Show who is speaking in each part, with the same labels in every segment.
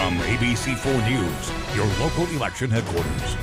Speaker 1: From ABC4 News, your local election headquarters.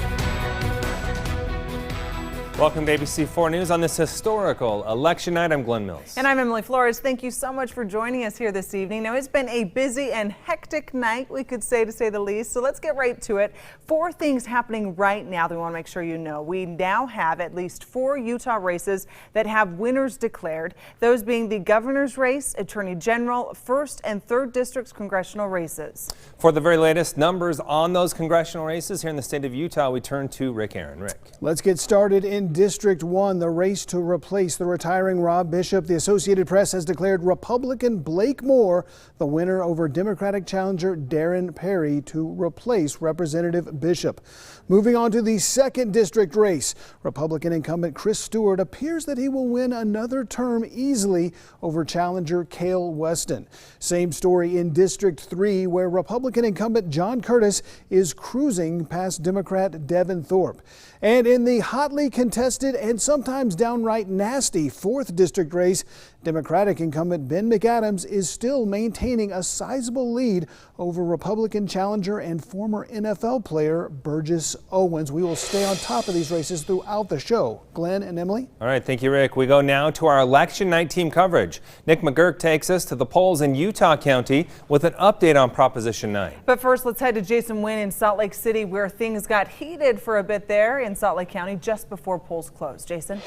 Speaker 2: Welcome to ABC4 News on this historical election night. I'm Glenn Mills.
Speaker 3: And I'm Emily Flores. Thank you so much for joining us here this evening. Now, it's been a busy and hectic night, we could say, to say the least. So let's get right to it. 4 things happening right now that we want to make sure you know. We now have at least 4 Utah races that have winners declared. Those being the governor's race, attorney general, 1st and 3rd districts congressional races.
Speaker 2: For the very latest numbers on those congressional races here in the state of Utah, we turn to Rick Aaron. Rick.
Speaker 4: Let's get started in District 1, the race to replace the retiring Rob Bishop. The Associated Press has declared Republican Blake Moore the winner over Democratic challenger Darren Perry to replace Representative Bishop. Moving on to the 2nd district race, Republican incumbent Chris Stewart appears that he will win another term easily over challenger Cale Weston. Same story in District 3, where Republican incumbent John Curtis is cruising past Democrat Devin Thorpe. And in the hotly contested and sometimes downright nasty 4th district race, Democratic incumbent Ben McAdams is still maintaining a sizable lead over Republican challenger and former NFL player Burgess Owens. We will stay on top of these races throughout the show. Glenn and Emily.
Speaker 2: All right, thank you, Rick. We go now to our election night team coverage. Nick McGurk takes us to the polls in Utah County with an update on Proposition 9.
Speaker 3: But first, let's head to Jason Wynn in Salt Lake City, where things got heated for a bit there in Salt Lake County just before polls closed. Jason?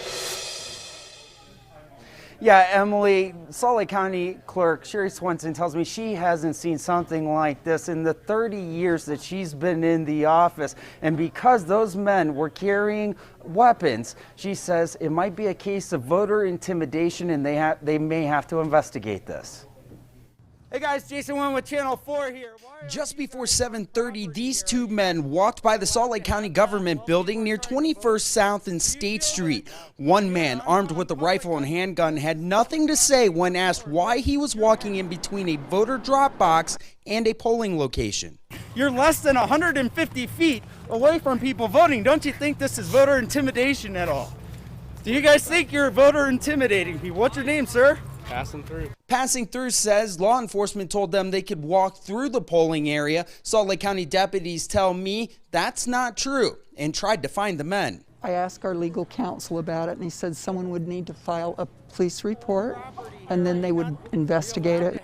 Speaker 5: Yeah, Emily, Salt Lake County Clerk Sherry Swenson tells me she hasn't seen something like this in the 30 years that she's been in the office. And because those men were carrying weapons, she says it might be a case of voter intimidation and they may have to investigate this. Hey guys, Jason Wynn with Channel 4 here.
Speaker 6: Just before 7:30, these 2 men walked by the Salt Lake County government building near 21st South and State Street. One man, armed with a rifle and handgun, had nothing to say when asked why he was walking in between a voter drop box and a polling location.
Speaker 5: You're less than 150 feet away from people voting. Don't you think this is voter intimidation at all? Do you guys think you're voter intimidating people? What's your name, sir?
Speaker 7: Passing through.
Speaker 6: Passing through says law enforcement told them they could walk through the polling area. Salt Lake County deputies tell me that's not true and tried to find the men.
Speaker 8: I asked our legal counsel about it, and he said someone would need to file a police report and then they would investigate it.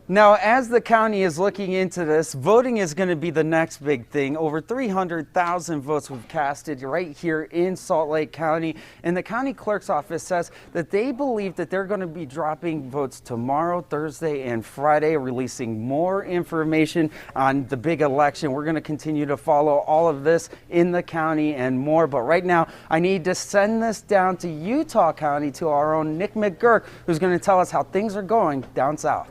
Speaker 5: Now, as the county is looking into this, voting is going to be the next big thing. Over 300,000 votes were casted right here in Salt Lake County. And the county clerk's office says that they believe that they're going to be dropping votes tomorrow, Thursday, and Friday, releasing more information on the big election. We're going to continue to follow all of this in the county and more. But right now, I need to send this down to Utah County to our own Nick McGurk, who's going to tell us how things are going down south.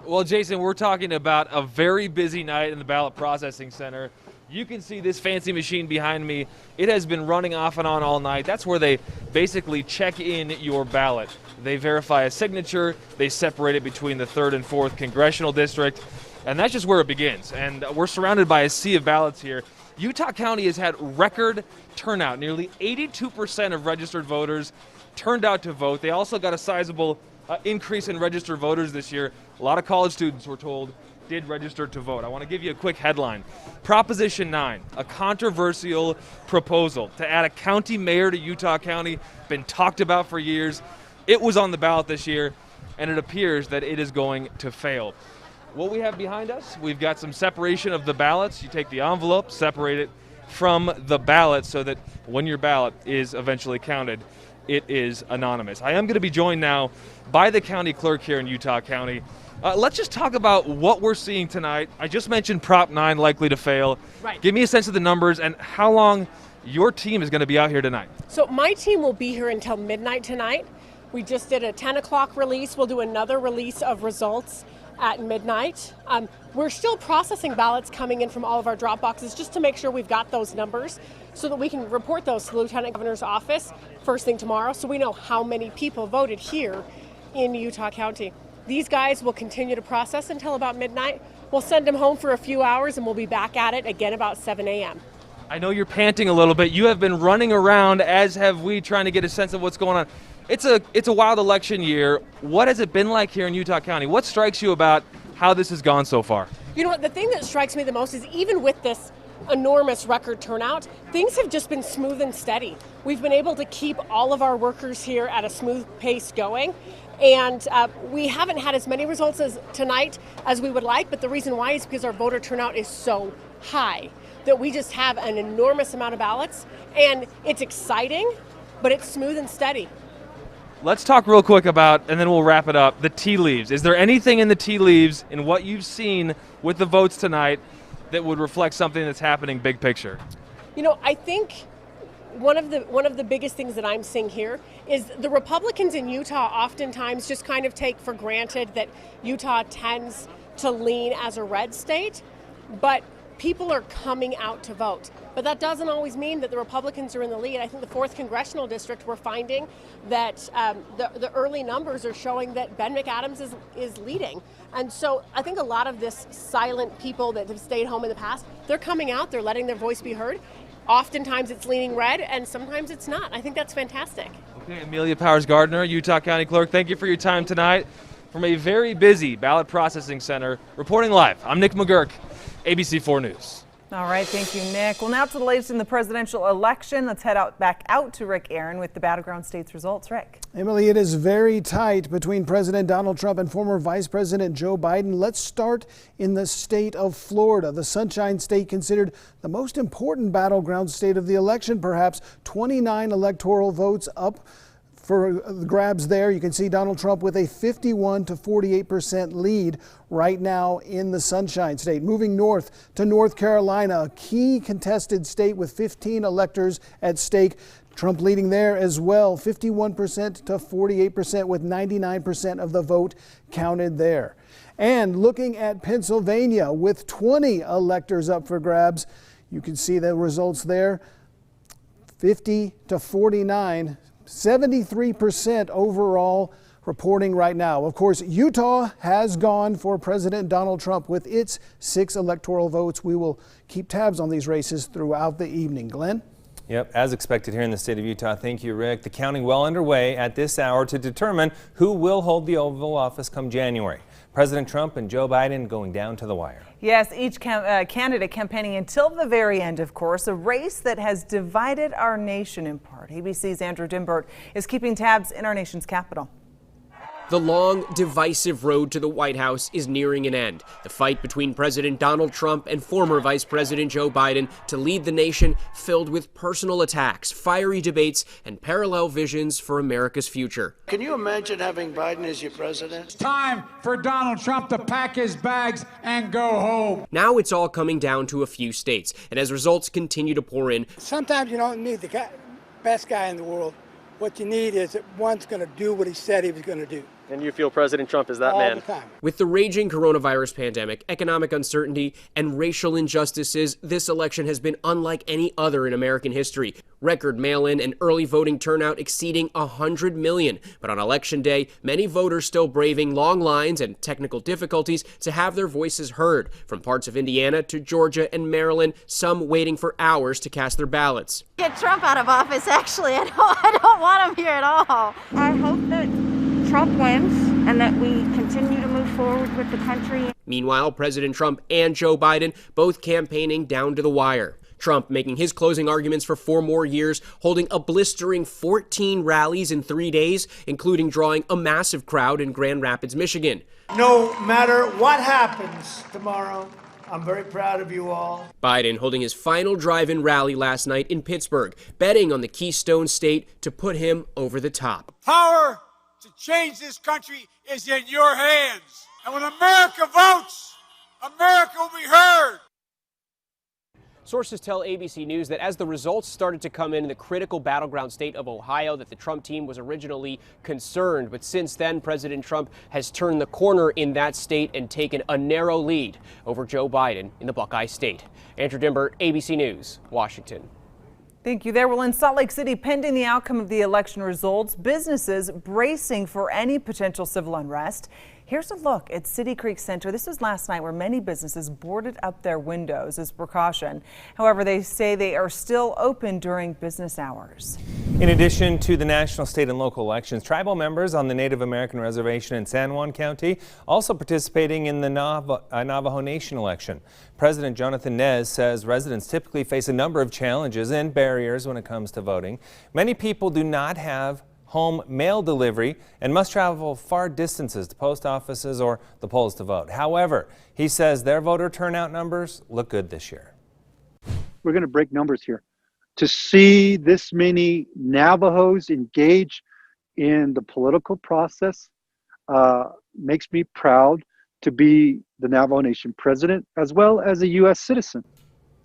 Speaker 7: Well, Jason, we're talking about a very busy night in the ballot processing center. You can see this fancy machine behind me. It has been running off and on all night. That's where they basically check in your ballot. They verify a signature, they separate it between the 3rd and 4th congressional district, and that's just where it begins. And we're surrounded by a sea of ballots here. Utah County has had record turnout. Nearly 82% of registered voters turned out to vote. They also got a sizable increase in registered voters this year. A lot of college students, we're told, did register to vote. I want to give you a quick headline. Proposition 9, a controversial proposal to add a county mayor to Utah County, been talked about for years. It was on the ballot this year, and it appears that it is going to fail. What we have behind us, we've got some separation of the ballots. You take the envelope, separate it from the ballot so that when your ballot is eventually counted, it is anonymous. I am going to be joined now by the county clerk here in Utah County. Let's just talk about what we're seeing tonight. I just mentioned Prop 9 likely to fail.
Speaker 9: Right.
Speaker 7: Give me a sense of the numbers and how long your team is going to be out here tonight.
Speaker 9: So my team will be here until midnight tonight. We just did a 10 o'clock release. We'll do another release of results at midnight. We're still processing ballots coming in from all of our drop boxes just to make sure we've got those numbers so that we can report those to the Lieutenant Governor's office first thing tomorrow so we know how many people voted here in Utah County. These guys will continue to process until about midnight. We'll send them home for a few hours and we'll be back at it again about 7 a.m.
Speaker 7: I know you're panting a little bit. You have been running around, as have we, trying to get a sense of what's going on. It's a wild election year. What has it been like here in Utah County? What strikes you about how this has gone so far?
Speaker 9: You know what, the thing that strikes me the most is even with this enormous record turnout, things have just been smooth and steady. We've been able to keep all of our workers here at a smooth pace going. And we haven't had as many results as tonight as we would like, but the reason why is because our voter turnout is so high that we just have an enormous amount of ballots, and it's exciting, but it's smooth and steady.
Speaker 7: Let's talk real quick about, and then we'll wrap it up, the tea leaves. Is there anything in the tea leaves in what you've seen with the votes tonight that would reflect something that's happening big picture?
Speaker 9: You know, I think one of the biggest things that I'm seeing here is the Republicans in Utah oftentimes just kind of take for granted that Utah tends to lean as a red state, but people are coming out to vote. But that doesn't always mean that the Republicans are in the lead. I think the 4th Congressional District, we're finding that the early numbers are showing that Ben McAdams is leading. And so I think a lot of this silent people that have stayed home in the past, they're coming out, they're letting their voice be heard. Oftentimes it's leaning red, and sometimes it's not. I think that's fantastic. Okay,
Speaker 7: Amelia Powers Gardner, Utah County Clerk, thank you for your time tonight. From a very busy ballot processing center, reporting live, I'm Nick McGurk, ABC4 News.
Speaker 3: All right, thank you, Nick. Well, now to the latest in the presidential election. Let's head back out to Rick Aaron with the Battleground States results. Rick.
Speaker 4: Emily, it is very tight between President Donald Trump and former Vice President Joe Biden. Let's start in the state of Florida, the Sunshine State, considered the most important battleground state of the election, perhaps. 29 electoral votes up for the grabs there. You can see Donald Trump with a 51 to 48% lead right now in the Sunshine State. Moving north to North Carolina, a key contested state with 15 electors at stake. Trump leading there as well, 51% to 48%, with 99% of the vote counted there. And looking at Pennsylvania, with 20 electors up for grabs, you can see the results there, 50 to 49. 73% overall reporting right now. Of course, Utah has gone for President Donald Trump with its 6 electoral votes. We will keep tabs on these races throughout the evening. Glenn?
Speaker 2: Yep, as expected here in the state of Utah. Thank you, Rick. The counting well underway at this hour to determine who will hold the Oval Office come January. President Trump and Joe Biden going down to the wire.
Speaker 3: Yes, each candidate campaigning until the very end, of course, a race that has divided our nation in part. ABC's Andrew Dimbert is keeping tabs in our nation's capital.
Speaker 10: The long, divisive road to the White House is nearing an end. The fight between President Donald Trump and former Vice President Joe Biden to lead the nation filled with personal attacks, fiery debates, and parallel visions for America's future.
Speaker 11: Can you imagine having Biden as your president?
Speaker 12: It's time for Donald Trump to pack his bags and go home.
Speaker 10: Now it's all coming down to a few states, and as results continue to pour in,
Speaker 13: sometimes you don't need the best guy in the world. What you need is that one's going to do what he said he was going to do.
Speaker 14: And you feel President Trump is that
Speaker 13: all
Speaker 14: man?
Speaker 13: The time.
Speaker 10: With the raging coronavirus pandemic, economic uncertainty, and racial injustices, this election has been unlike any other in American history. Record mail-in and early voting turnout exceeding 100 million. But on Election Day, many voters still braving long lines and technical difficulties to have their voices heard. From parts of Indiana to Georgia and Maryland, some waiting for hours to cast their ballots.
Speaker 15: Get Trump out of office, actually. I don't want him here at all. I hope that Trump wins and that we continue to move forward with the country.
Speaker 10: Meanwhile, President Trump and Joe Biden both campaigning down to the wire. Trump making his closing arguments for 4 more years, holding a blistering 14 rallies in 3 days, including drawing a massive crowd in Grand Rapids, Michigan.
Speaker 11: No matter what happens tomorrow, I'm very proud of you all.
Speaker 10: Biden holding his final drive-in rally last night in Pittsburgh, betting on the Keystone State to put him over the top.
Speaker 12: Power to change this country is in your hands. And when America votes, America will be heard.
Speaker 14: Sources tell ABC News that as the results started to come in the critical battleground state of Ohio, that the Trump team was originally concerned. But since then, President Trump has turned the corner in that state and taken a narrow lead over Joe Biden in the Buckeye State. Andrew Dimbert, ABC News, Washington.
Speaker 3: Thank you there. Well, in Salt Lake City, pending the outcome of the election results, businesses bracing for any potential civil unrest. Here's a look at City Creek Center. This was last night where many businesses boarded up their windows as precaution. However, they say they are still open during business hours.
Speaker 2: In addition to the national, state, and local elections, tribal members on the Native American reservation in San Juan County also participating in the Navajo Nation election. President Jonathan Nez says residents typically face a number of challenges and barriers when it comes to voting. Many people do not have home mail delivery and must travel far distances to post offices or the polls to vote. However, he says their voter turnout numbers look good this year.
Speaker 16: We're going to break numbers here. To see this many Navajos engage in the political process makes me proud to be the Navajo Nation president as well as a U.S. citizen.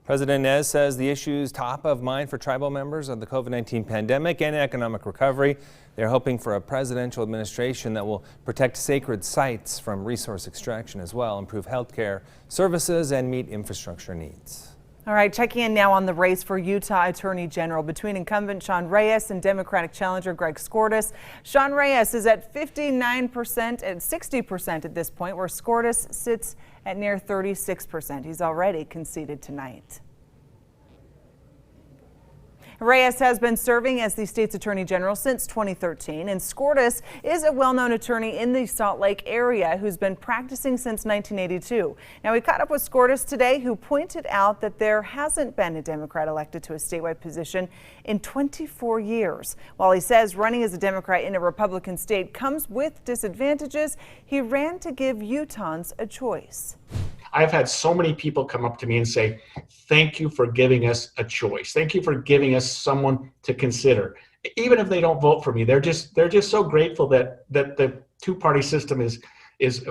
Speaker 2: President Nez says the issues top of mind for tribal members are the COVID-19 pandemic and economic recovery. They're hoping for a presidential administration that will protect sacred sites from resource extraction as well, improve health care services, and meet infrastructure needs.
Speaker 3: All right, checking in now on the race for Utah Attorney General between incumbent Sean Reyes and Democratic challenger Greg Skordas. Sean Reyes is at 59% and 60% at this point, where Skordas sits at near 36%. He's already conceded tonight. Reyes has been serving as the state's attorney general since 2013, and Skordas is a well-known attorney in the Salt Lake area who's been practicing since 1982. Now, we caught up with Skordas today, who pointed out that there hasn't been a Democrat elected to a statewide position in 24 years. While he says running as a Democrat in a Republican state comes with disadvantages, he ran to give Utahns a choice.
Speaker 17: I've had so many people come up to me and say, thank you for giving us a choice. Thank you for giving us someone to consider. Even if they don't vote for me, they're just so grateful that the two-party system is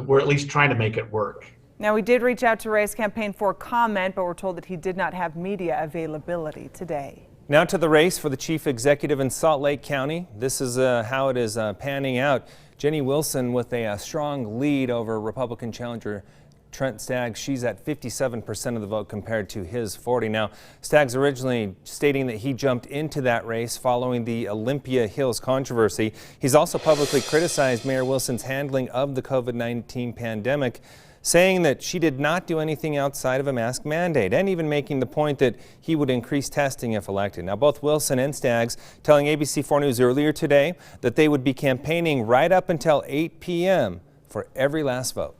Speaker 17: we're at least trying to make it work.
Speaker 3: Now, we did reach out to Reyes' campaign for comment, but we're told that he did not have media availability today.
Speaker 2: Now to the race for the chief executive in Salt Lake County. This is how it is panning out. Jenny Wilson with a strong lead over Republican challenger Trent Staggs. She's at 57% of the vote compared to his 40. Now, Staggs originally stating that he jumped into that race following the Olympia Hills controversy. He's also publicly criticized Mayor Wilson's handling of the COVID-19 pandemic, saying that she did not do anything outside of a mask mandate, and even making the point that he would increase testing if elected. Now, both Wilson and Staggs telling ABC4 News earlier today that they would be campaigning right up until 8 p.m. for every last vote.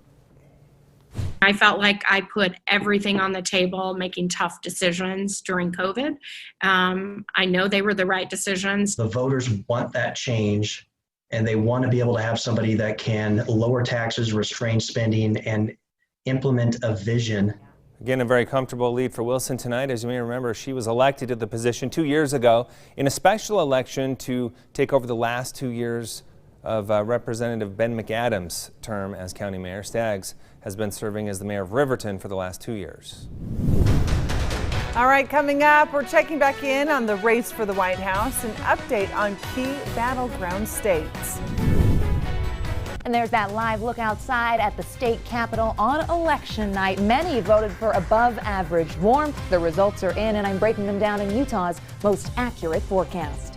Speaker 18: I felt like I put everything on the table, making tough decisions during COVID. I know they were the right decisions.
Speaker 19: The voters want that change, and they want to be able to have somebody that can lower taxes, restrain spending, and implement a vision.
Speaker 2: Again, a very comfortable lead for Wilson tonight. As you may remember, she was elected to the position 2 years ago in a special election to take over the last 2 years of Representative Ben McAdams' term as county mayor. Staggs has been serving as the mayor of Riverton for the last 2 years.
Speaker 3: All right, coming up, we're checking back in on the race for the White House, an update on key battleground states.
Speaker 20: And there's that live look outside at the state capitol on election night. Many voted for above average warmth. The results are in, and I'm breaking them down in Utah's most accurate forecast.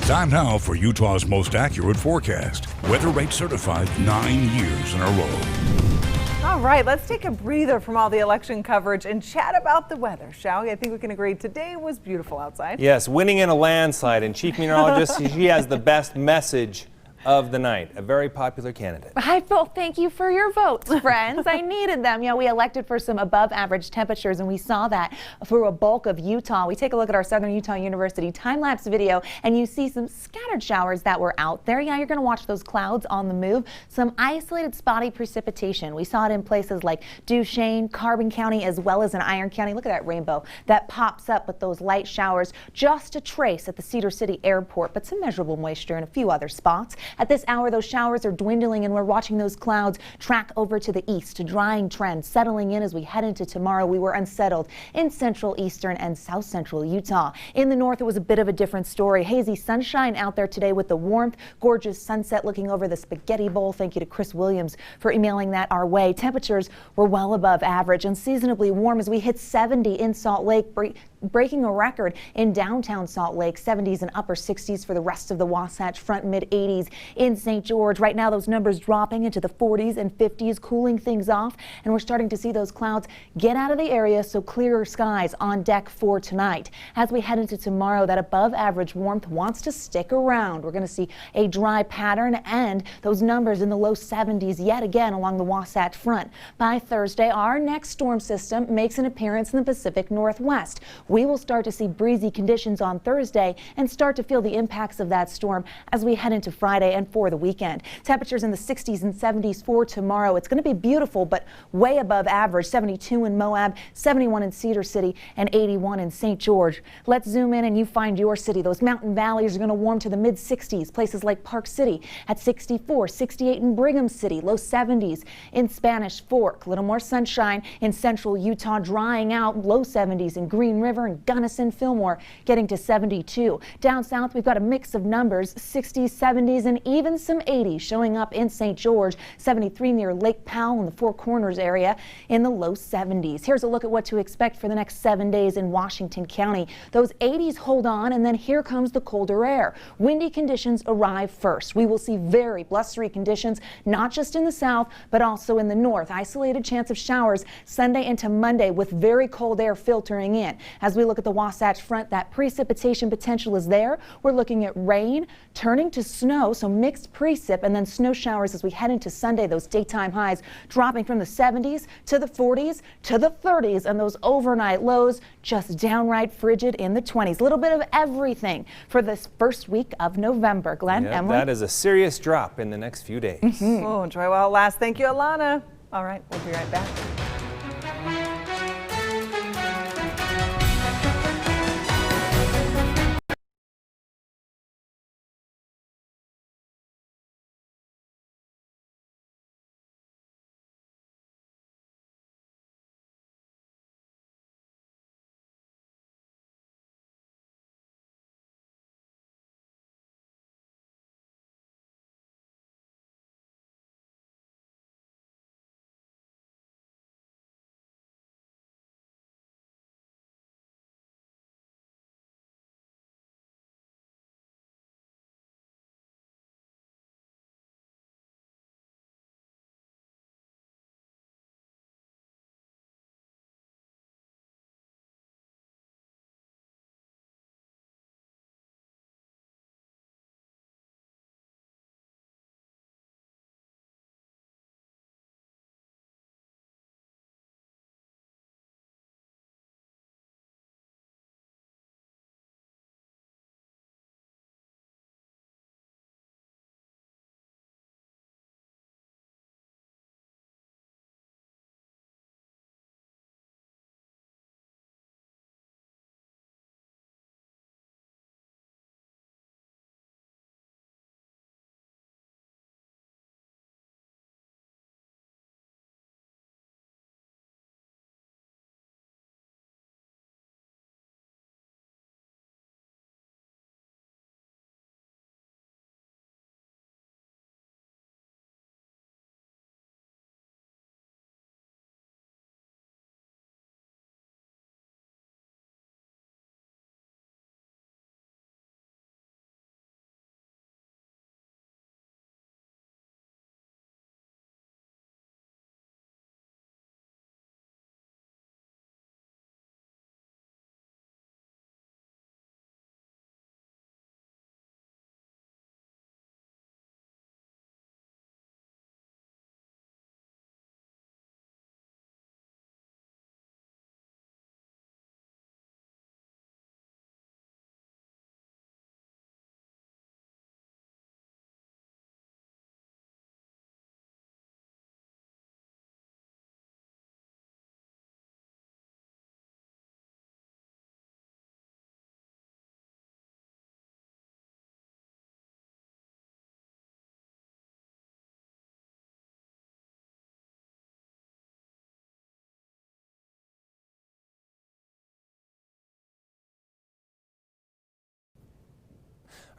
Speaker 1: Time now for Utah's most accurate forecast. Weather Rate certified 9 years in a row.
Speaker 3: All right, let's take a breather from all the election coverage and chat about the weather, shall we? I think we can agree today was beautiful outside.
Speaker 2: Yes, winning in a landslide, and Chief Meteorologist, she has the best message of the night, a very popular candidate.
Speaker 20: Well, thank you for your votes, friends. I needed them. You know, we elected for some above average temperatures, and we saw that through a bulk of Utah. We take a look at our Southern Utah University time-lapse video, and you see some scattered showers that were out there. Yeah, you're going to watch those clouds on the move. Some isolated spotty precipitation. We saw it in places like Duchesne, Carbon County, as well as in Iron County. Look at that rainbow that pops up with those light showers. Just a trace at the Cedar City Airport, but some measurable moisture in a few other spots. At this hour, those showers are dwindling, and we're watching those clouds track over to the east. Drying trend settling in as we head into tomorrow. We were unsettled in central, eastern, and south central Utah. In the north, it was a bit of a different story. Hazy sunshine out there today with the warmth. Gorgeous sunset looking over the Spaghetti Bowl. Thank you to Chris Williams for emailing that our way. Temperatures were well above average, unseasonably warm as we hit 70 in Salt Lake, breaking a record in downtown Salt Lake. 70s and upper 60s for the rest of the Wasatch Front, mid 80s in St. George. Right now, those numbers dropping into the 40s and 50s, cooling things off, and we're starting to see those clouds get out of the area, so clearer skies on deck for tonight. As we head into tomorrow, that above average warmth wants to stick around. We're going to see a dry pattern and those numbers in the low 70s yet again along the Wasatch Front. By Thursday, our next storm system makes an appearance in the Pacific Northwest. We will start to see breezy conditions on Thursday and start to feel the impacts of that storm as we head into Friday and for the weekend. Temperatures in the 60s and 70s for tomorrow. It's going to be beautiful, but way above average. 72 in Moab, 71 in Cedar City, and 81 in St. George. Let's zoom in and you find your city. Those mountain valleys are going to warm to the mid 60s. Places like Park City at 64, 68 in Brigham City, low 70s in Spanish Fork. A little more sunshine in central Utah, drying out, low 70s in Green River and Gunnison, Fillmore, getting to 72. Down south, we've got a mix of numbers, 60s, 70s, and even some 80s showing up in St. George, 73 near Lake Powell in the Four Corners area in the low 70s. Here's a look at what to expect for the next 7 days in Washington County. Those 80s hold on, and then here comes the colder air. Windy conditions arrive first. We will see very blustery conditions, not just in the south, but also in the north. Isolated chance of showers Sunday into Monday with very cold air filtering in. As we look at the Wasatch Front, that precipitation potential is there. We're looking at rain turning to snow, so mixed precip, and then snow showers as we head into Sunday. Those daytime highs dropping from the 70s to the 40s to the 30s, and those overnight lows just downright frigid in the 20s. A little bit of everything for this first week of November. Glenn,
Speaker 2: Yeah,
Speaker 20: Emily?
Speaker 2: that is a serious drop in the next few days.
Speaker 3: Oh, enjoy while it lasts. Thank you, Alana. All right, we'll be right back.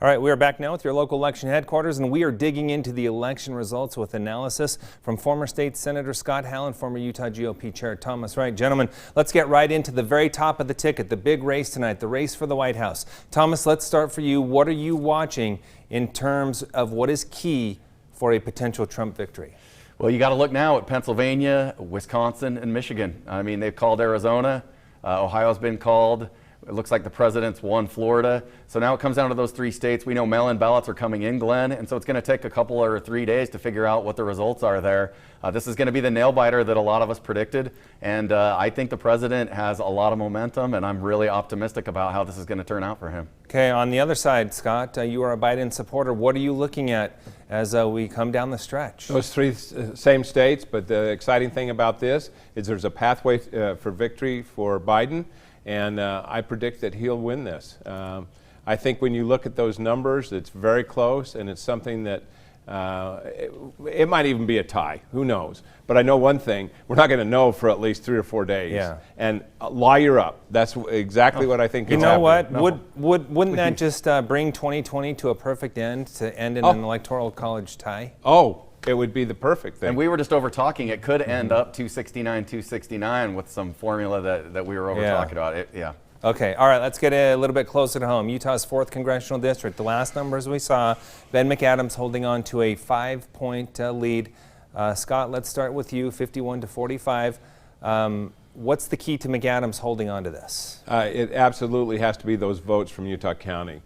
Speaker 2: All right, we are back now with your local election headquarters, and we are digging into the election results with analysis from former State Senator Scott Howell and former Utah GOP Chair Thomas Wright. Gentlemen, let's get right into the very top of the ticket, the big race tonight, the race for the White House. Thomas, let's start for you. What are you watching in terms of what is key for a potential Trump victory?
Speaker 21: Well, you got to look now at Pennsylvania, Wisconsin, and Michigan. I mean, they've called Arizona. Ohio's been called. It looks like the president's won Florida. So now it comes down to those 3 states. We know mail-in ballots are coming in, Glenn, and so it's going to take a couple or 3 days to figure out what the results are there. This is going to be the nail-biter that a lot of us predicted, and I think the president has a lot of momentum, and I'm really optimistic about how this is going to turn out for him.
Speaker 2: Okay, on the other side, Scott, you are a Biden supporter. What are you looking at as we come down the stretch?
Speaker 22: Those 3 same states, but the exciting thing about this is there's a pathway for victory for Biden. And I predict that he'll win this. I think when you look at those numbers, it's very close, and it's something that it might even be a tie. Who knows? But I know one thing: we're not going to know for at least 3 or 4 days.
Speaker 2: Yeah.
Speaker 22: And lawyer up. That's exactly what I think.
Speaker 2: You
Speaker 22: is
Speaker 2: know
Speaker 22: happening.
Speaker 2: what? No. Wouldn't that just bring 2020 to a perfect end, to end in an electoral college tie?
Speaker 22: Oh. It would be the perfect thing.
Speaker 21: And we were just over talking. It could end up 269 with some formula that we were over talking about. Yeah.
Speaker 2: Okay. All right. Let's get a little bit closer to home. Utah's 4th congressional district. The last numbers we saw, Ben McAdams holding on to a 5-point lead. Scott, let's start with you. 51 to 45. What's the key to McAdams holding on to this?
Speaker 22: It absolutely has to be those votes from Utah County.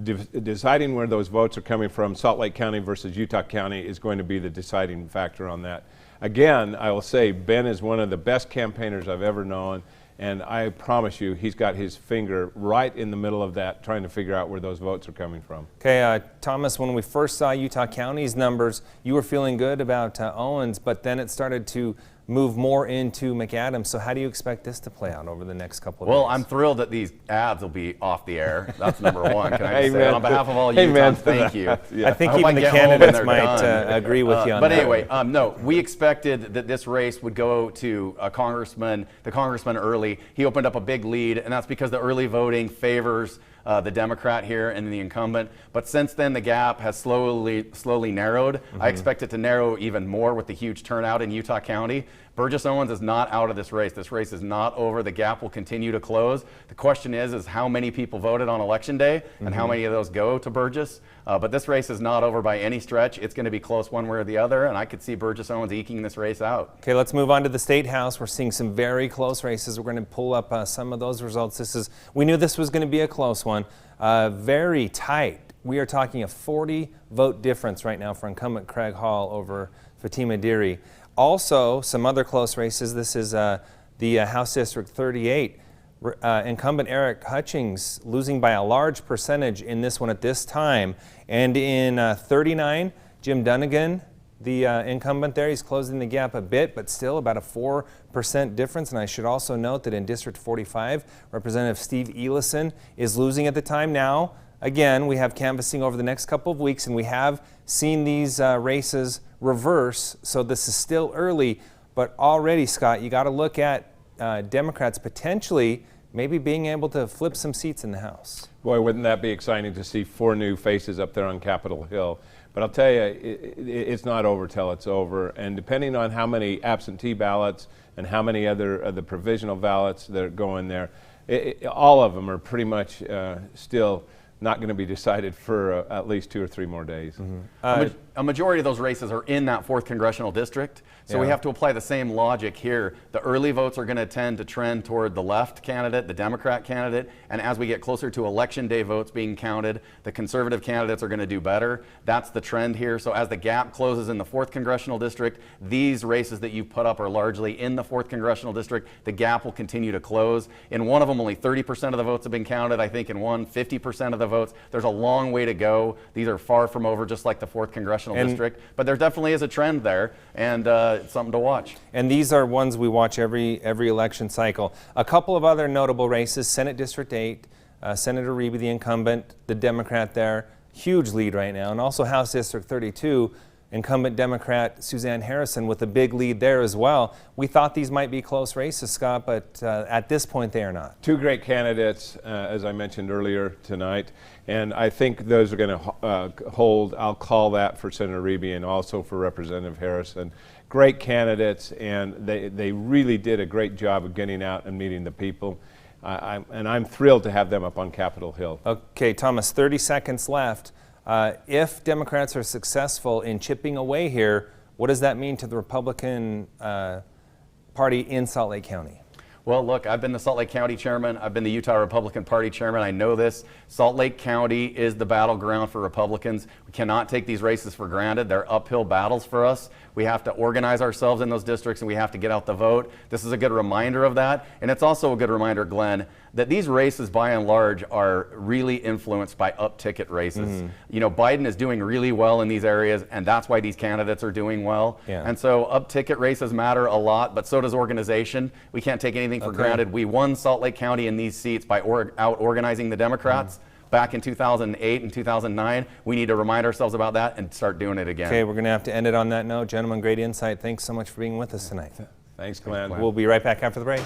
Speaker 22: Deciding where those votes are coming from, Salt Lake County versus Utah County, is going to be the deciding factor on that. Again, I will say Ben is one of the best campaigners I've ever known, and I promise you he's got his finger right in the middle of that, trying to figure out where those votes are coming from.
Speaker 2: Okay, Thomas, when we first saw Utah County's numbers, you were feeling good about Owens, but then it started to move more into McAdams. So how do you expect this to play out over the next couple of days?
Speaker 21: Well, I'm thrilled that these ads will be off the air. That's number one. Can I just say, on behalf of all Utahns, thank you.
Speaker 2: I think even the candidates might agree with you on that.
Speaker 21: But anyway, no, we expected that this race would go to the congressman early. He opened up a big lead, and that's because the early voting favors the Democrat here and the incumbent. But since then, the gap has slowly narrowed. I expect it to narrow even more with the huge turnout in Utah County. Burgess Owens is not out of this race. This race is not over. The gap will continue to close. The question is how many people voted on Election Day and how many of those go to Burgess. But this race is not over by any stretch. It's going to be close one way or the other, and I could see Burgess Owens eking this race out.
Speaker 2: Okay, let's move on to the State House. We're seeing some very close races. We're going to pull up some of those results. We knew this was going to be a close one. Very tight. We are talking a 40-vote difference right now for incumbent Craig Hall over Fatima Deary. Also, some other close races. This is the House District 38. Incumbent Eric Hutchings losing by a large percentage in this one at this time. And in 39, Jim Dunnigan, the incumbent there, he's closing the gap a bit, but still about a 4% difference. And I should also note that in District 45, Representative Steve Elison is losing at the time. Now, again, we have canvassing over the next couple of weeks, and we have seen these races reverse, so this is still early. But already, Scott, you got to look at Democrats potentially maybe being able to flip some seats in the House.
Speaker 22: Boy, wouldn't that be exciting to see 4 new faces up there on Capitol Hill. But I'll tell you, it's not over till it's over. And depending on how many absentee ballots and how many other of the provisional ballots that go in there, all of them are pretty much still not going to be decided for at least 2 or 3 more days.
Speaker 21: A majority of those races are in that 4th congressional district, so we have to apply the same logic here. The early votes are going to tend to trend toward the left candidate, the Democrat candidate, and as we get closer to Election Day votes being counted, the conservative candidates are going to do better. That's the trend here. So as the gap closes in the 4th congressional district, these races that you put up are largely in the 4th congressional district. The gap will continue to close. In one of them, only 30% of the votes have been counted. I think in one, 50% of the votes. There's a long way to go. These are far from over, just like the 4th congressional district, but there definitely is a trend there, and it's something to watch.
Speaker 2: And these are ones we watch every election cycle. A couple of other notable races: Senate District 8, Senator Reeby, the incumbent, the Democrat there, huge lead right now, and also House District 32. incumbent Democrat Suzanne Harrison with a big lead there as well. We thought these might be close races, Scott, but at this point they are not.
Speaker 22: Two great candidates, as I mentioned earlier tonight, and I think those are going to hold. I'll call that for Senator Rebbe and also for Representative Harrison. Great candidates, and they really did a great job of getting out and meeting the people. And I'm thrilled to have them up on Capitol Hill.
Speaker 2: Okay, Thomas, 30 seconds left. If Democrats are successful in chipping away here, what does that mean to the Republican Party in Salt Lake County?
Speaker 21: Well, look, I've been the Salt Lake County chairman. I've been the Utah Republican Party chairman. I know this. Salt Lake County is the battleground for Republicans. We cannot take these races for granted. They're uphill battles for us. We have to organize ourselves in those districts, and we have to get out the vote. This is a good reminder of that. And it's also a good reminder, Glenn, that these races, by and large, are really influenced by up-ticket races. You know, Biden is doing really well in these areas, and that's why these candidates are doing well. And so up-ticket races matter a lot, but so does organization. We can't take anything for granted. We won Salt Lake County in these seats by out-organizing the Democrats. Back in 2008 and 2009. We need to remind ourselves about that and start doing it again.
Speaker 2: Okay, we're going to have to end it on that note. Gentlemen, great insight. Thanks so much for being with us tonight.
Speaker 22: Thanks, Glenn.
Speaker 2: We'll be right back after the break.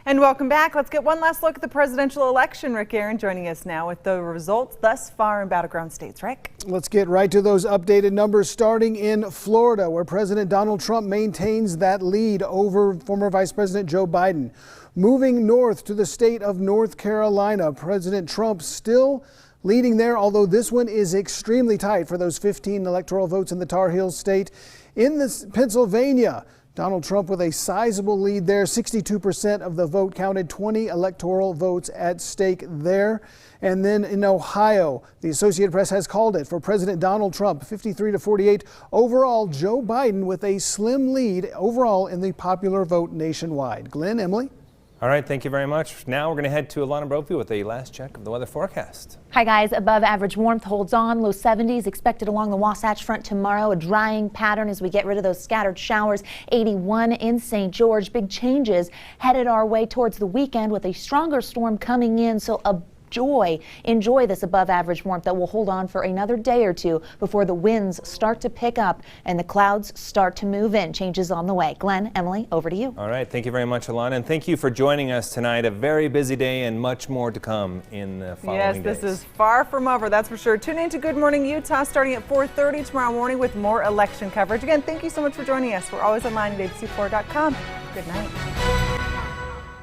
Speaker 3: And welcome back. Let's get one last look at the presidential election. Rick Aaron joining us now with the results thus far in battleground states. Rick?
Speaker 4: Let's get right to those updated numbers, starting in Florida, where President Donald Trump maintains that lead over former Vice President Joe Biden. Moving north to the state of North Carolina, President Trump still leading there, although this one is extremely tight for those 15 electoral votes in the Tar Heels state. In Pennsylvania, Donald Trump with a sizable lead there, 62% of the vote counted, 20 electoral votes at stake there. And then in Ohio, the Associated Press has called it for President Donald Trump, 53-48. Overall, Joe Biden with a slim lead overall in the popular vote nationwide. Glenn, Emily?
Speaker 2: All right, thank you very much. Now we're going to head to Alana Brophy with a last check of the weather forecast.
Speaker 20: Hi guys, above average warmth holds on. Low 70s expected along the Wasatch Front tomorrow. A drying pattern as we get rid of those scattered showers. 81 in St. George. Big changes headed our way towards the weekend with a stronger storm coming in. So enjoy this above average warmth that will hold on for another day or two before the winds start to pick up and the clouds start to move in. Changes on the way. Glenn, Emily, over to you.
Speaker 2: All right. Thank you very much, Alana. And thank you for joining us tonight. A very busy day and much more to come in the following days.
Speaker 3: Yes, this is far from over, that's for sure. Tune in to Good Morning Utah starting at 4:30 tomorrow morning with more election coverage. Again, thank you so much for joining us. We're always online at abc4.com. Good night.